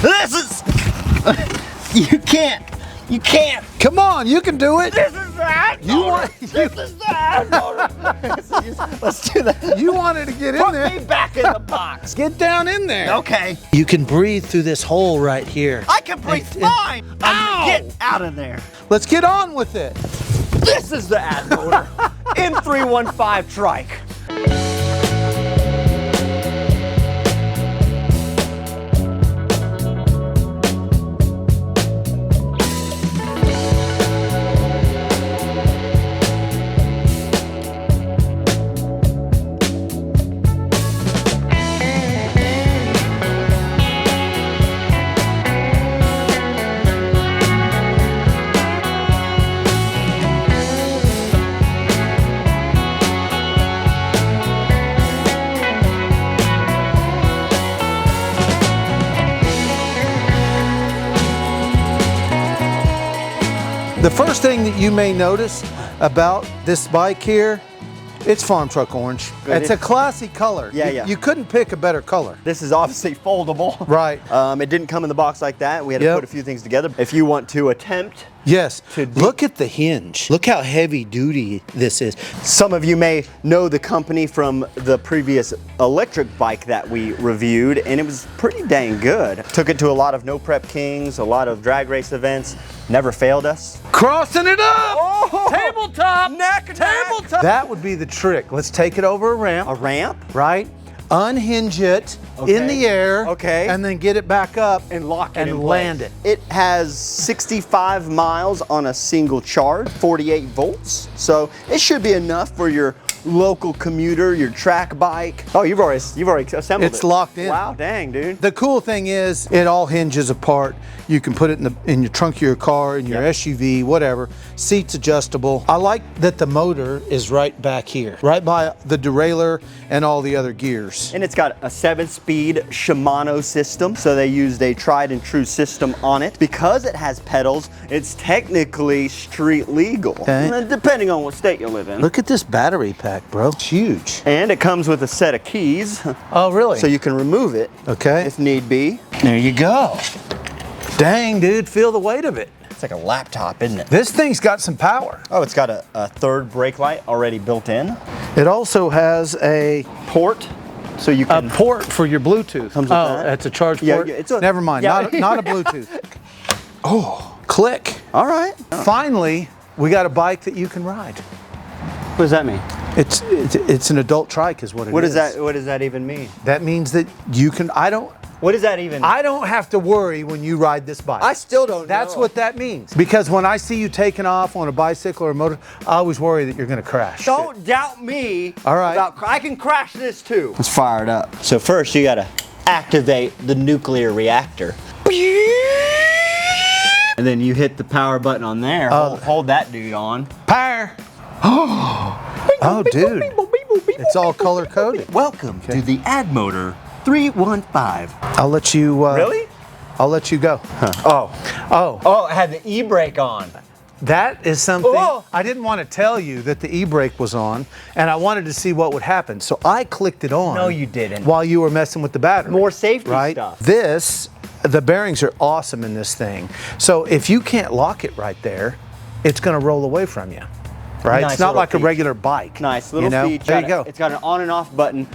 This is... You can't. You can't. Come on, you can do it. This is the Addmotor. This is the Addmotor. Let's do that. You wanted to get in there. Put me back in the box. Get down in there. Okay. You can breathe through this hole right here. I can breathe fine. Ow! Get out of there. Let's get on with it. This is the Addmotor. M-315 Trike. The first thing that you may notice about this bike here, it's farm truck orange. It's a classy color. Yeah. You couldn't pick a better color. This is obviously foldable. Right. It didn't come in the box like that. We had to put a few things together. If you want to attempt. Yes. Look at the hinge. Look how heavy duty this is. Some of you may know the company from the previous electric bike that we reviewed, and it was pretty dang good. Took it to a lot of No Prep Kings, a lot of drag race events. Never failed us. Crossing it up! Oh! Tabletop! Tabletop! That would be the trick. Let's take it over a ramp. A ramp? Right? Unhinge it in the air. Okay. And then get it back up. And lock it and in land place. it. It has 65 miles on a single charge, 48 volts. So it should be enough for your local commuter, your track bike. Oh, you've already assembled it. It's locked in. Wow, dang, dude. The cool thing is it all hinges apart. You can put it in your trunk of your car, in your SUV, whatever. Seats adjustable. I like that the motor is right back here, right by the derailleur and all the other gears. And it's got a 7-speed Shimano system, so they used a tried and true system on it. Because it has pedals, it's technically street legal, depending on what state you live in. Look at this battery pack, bro. It's huge. And it comes with a set of keys. Oh, really? So you can remove it if need be. There you go. Dang, dude, feel the weight of it. It's like a laptop, isn't it? This thing's got some power. Oh, it's got a third brake light already built in. It also has a port, so you can... A port for your Bluetooth. Comes with that. That's a charge port? Yeah, it's a, never mind, not a Bluetooth. Oh, click. All right. Finally, we got a bike that you can ride. What does that mean? It's an adult trike is what it is. What does that even mean? That means that you can, What does that even mean? I don't have to worry when you ride this bike. I still don't That's know. what that means. Because when I see you taking off on a bicycle or a motor, I always worry that you're gonna crash. Don't doubt me. All right. I can crash this too. Let's fire it up. So first you gotta activate the nuclear reactor. And then you hit the power button on there. Hold that dude on. Power. Oh, dude. It's all color coded. Welcome to the Addmotor 315. I'll let you. Really? I'll let you go. Huh. Oh, it had the e-brake on. That is something. Oh. I didn't want to tell you that the e-brake was on, and I wanted to see what would happen. So I clicked it on. No, you didn't. While you were messing with the battery. More safety right? stuff. The bearings are awesome in this thing. So if you can't lock it right there, it's going to roll away from you. Right? Nice it's not like feature. a regular bike. Nice little feature. There you go. It's got an on and off button.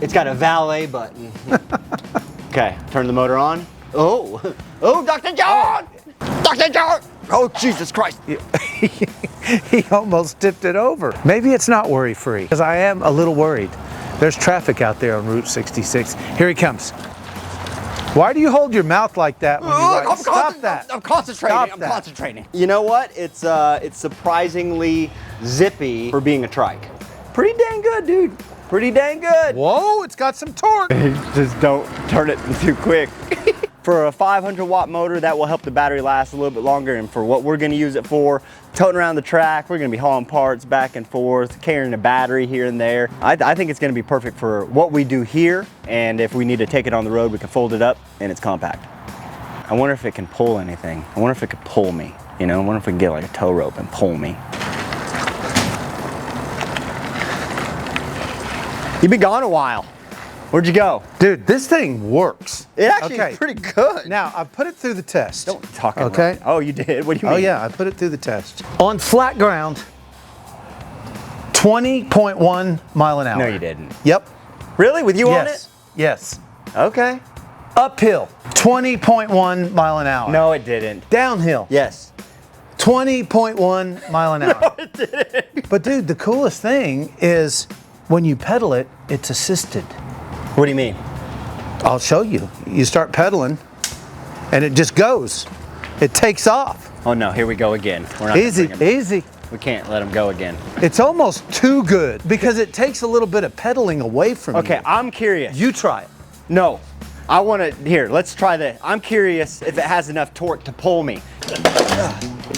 It's got a valet button. Okay, turn the motor on. Oh, Dr. John! Dr. John! Oh, Jesus Christ. He almost tipped it over. Maybe it's not worry-free, because I am a little worried. There's traffic out there on Route 66. Here he comes. Why do you hold your mouth like that when you ride? Stop that. I'm concentrating. I'm concentrating. You know what? It's surprisingly zippy for being a trike. Pretty dang good, dude. Pretty dang good. Whoa, it's got some torque. Just don't turn it too quick. For a 500 watt motor, that will help the battery last a little bit longer. And for what we're gonna use it for, toting around the track, we're gonna be hauling parts back and forth, carrying a battery here and there. I think it's gonna be perfect for what we do here. And if we need to take it on the road, we can fold it up and it's compact. I wonder if it can pull anything. I wonder if it could pull me. You know, I wonder if we can get like a tow rope and pull me. You've been gone a while. Where'd you go? Dude, this thing works. It actually is pretty good. Now, I put it through the test. Don't talk about Okay. it. Oh, you did? What do you mean? Oh yeah, I put it through the test. On flat ground, 20.1 mile an hour. No, you didn't. Yep. Really? With you on it? Yes. Yes. Okay. Uphill, 20.1 mile an hour. No, it didn't. Downhill, Yes. 20.1 mile an hour. No, it didn't. But dude, the coolest thing is when you pedal it, it's assisted. What do you mean? I'll show you. You start pedaling and it just goes. It takes off. Oh no, here we go again. We're not gonna Easy, bring him. easy. We can't let him go again. It's almost too good because it takes a little bit of pedaling away from you. Okay, I'm curious. You try it. No. I want to, here, let's try this. I'm curious if it has enough torque to pull me.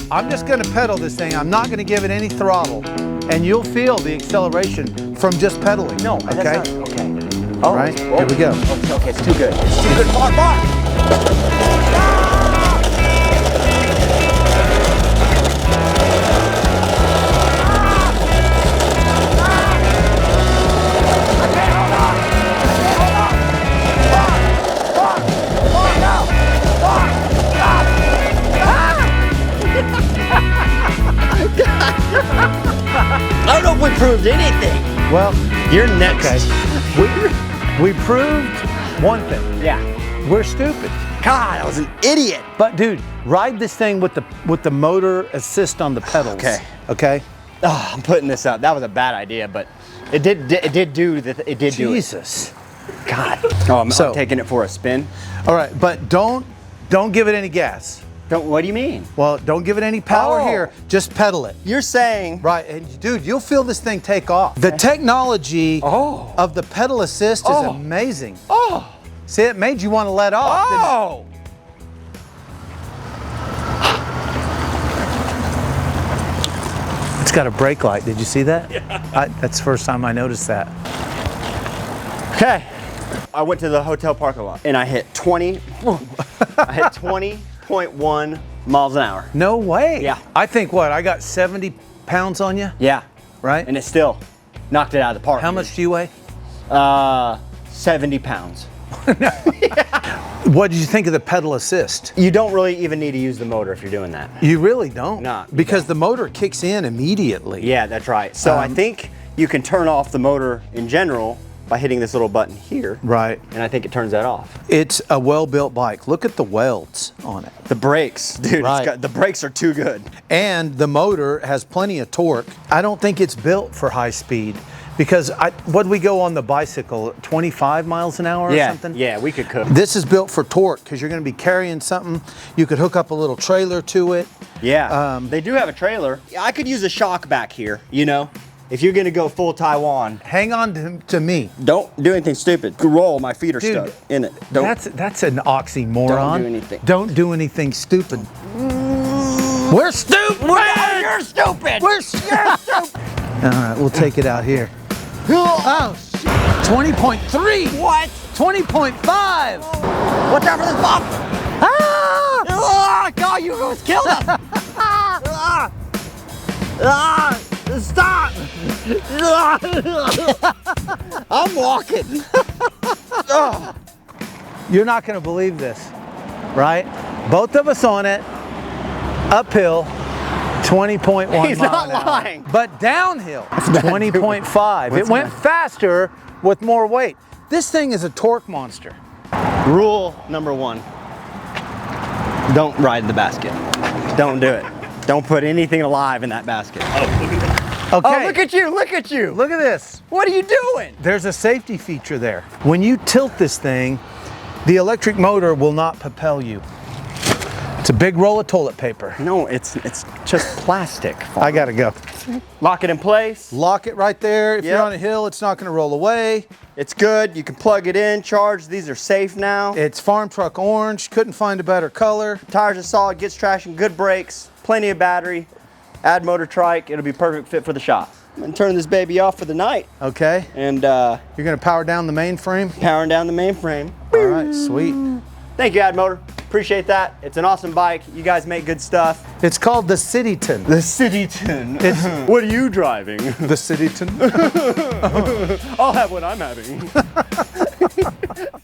I'm just gonna pedal this thing. I'm not gonna give it any throttle. And you'll feel the acceleration from just pedaling. No, okay? that's not, okay. Oh, Right, here we go. Okay, it's too good. It's too good. Bar. I don't know if we proved anything. Well, You're next. okay. We proved one thing. Yeah. We're stupid. God, I was an idiot. But dude, ride this thing with the motor assist on the pedals. Okay. Okay? Oh, I'm putting this out. That was a bad idea, but it did do it. Jesus. God. Oh, I'm So- taking it for a spin. All right, but don't give it any gas. Don't, what do you mean? Well, don't give it any power Oh. here. Just pedal it. You're saying Right, and dude, you'll feel this thing take off. The technology Oh. of the pedal assist is Oh. amazing. Oh. See, it made you want to let off. didn't it? Oh. It's got a brake light. Did you see that? Yeah. That's the first time I noticed that. Okay. I went to the hotel parking lot and I hit 20.1 miles an hour. No way. Yeah. I think what? I got 70 pounds on you, Yeah. right? And it still knocked it out of the park. How much do you weigh? 70 pounds. What did you think of the pedal assist? You don't really even need to use the motor if you're doing that. You really don't. No, you Because the motor kicks in immediately. Yeah, that's right. So I think you can turn off the motor in general by hitting this little button here. Right. And I think it turns that off. It's a well-built bike. Look at the welds on it. The brakes, dude, Right. the brakes are too good. And the motor has plenty of torque. I don't think it's built for high speed because what'd we go on the bicycle? 25 miles an hour or something? Yeah, we could cook. This is built for torque because you're going to be carrying something. You could hook up a little trailer to it. Yeah, they do have a trailer. I could use a shock back here, you know? If you're gonna go full Taiwan, Hang on to me. don't do anything stupid. Roll, my feet are Dude, stuck in it. Don't. That's an oxymoron. Don't do anything. Don't do anything stupid. We're stupid. You're stupid. We're stupid. All right, we'll take it out here. Oh, shit. 20.3. What? 20.5. Watch out for this bump. Ah! Oh, God, you almost killed us. Stop. I'm walking. You're not going to believe this, right? Both of us on it, uphill, 20.1 He's mile not an hour. lying. But downhill, 20.5. It went faster with more weight. This thing is a torque monster. Rule number 1. Don't ride the basket. Don't do it. Don't put anything alive in that basket. Okay. Oh, look at you, look at you. Look at this. What are you doing? There's a safety feature there. When you tilt this thing, the electric motor will not propel you. It's a big roll of toilet paper. No, it's just plastic. I gotta go. Lock it in place. Lock it right there. If you're Yep. on a hill, it's not gonna roll away. It's good. You can plug it in, charge. These are safe now. It's Farm Truck Orange. Couldn't find a better color. Tires are solid, gets traction, good brakes, plenty of battery. Addmotor Trike. It'll be perfect fit for the shop. I'm gonna turn this baby off for the night Okay. and You're gonna power down the mainframe? powering down the mainframe. All right, sweet. Thank you, Addmotor. Appreciate that. It's an awesome bike. You guys make good stuff. It's called the Citytan. The Citytan. It's- What are you driving? The Citytan. I'll have what I'm having.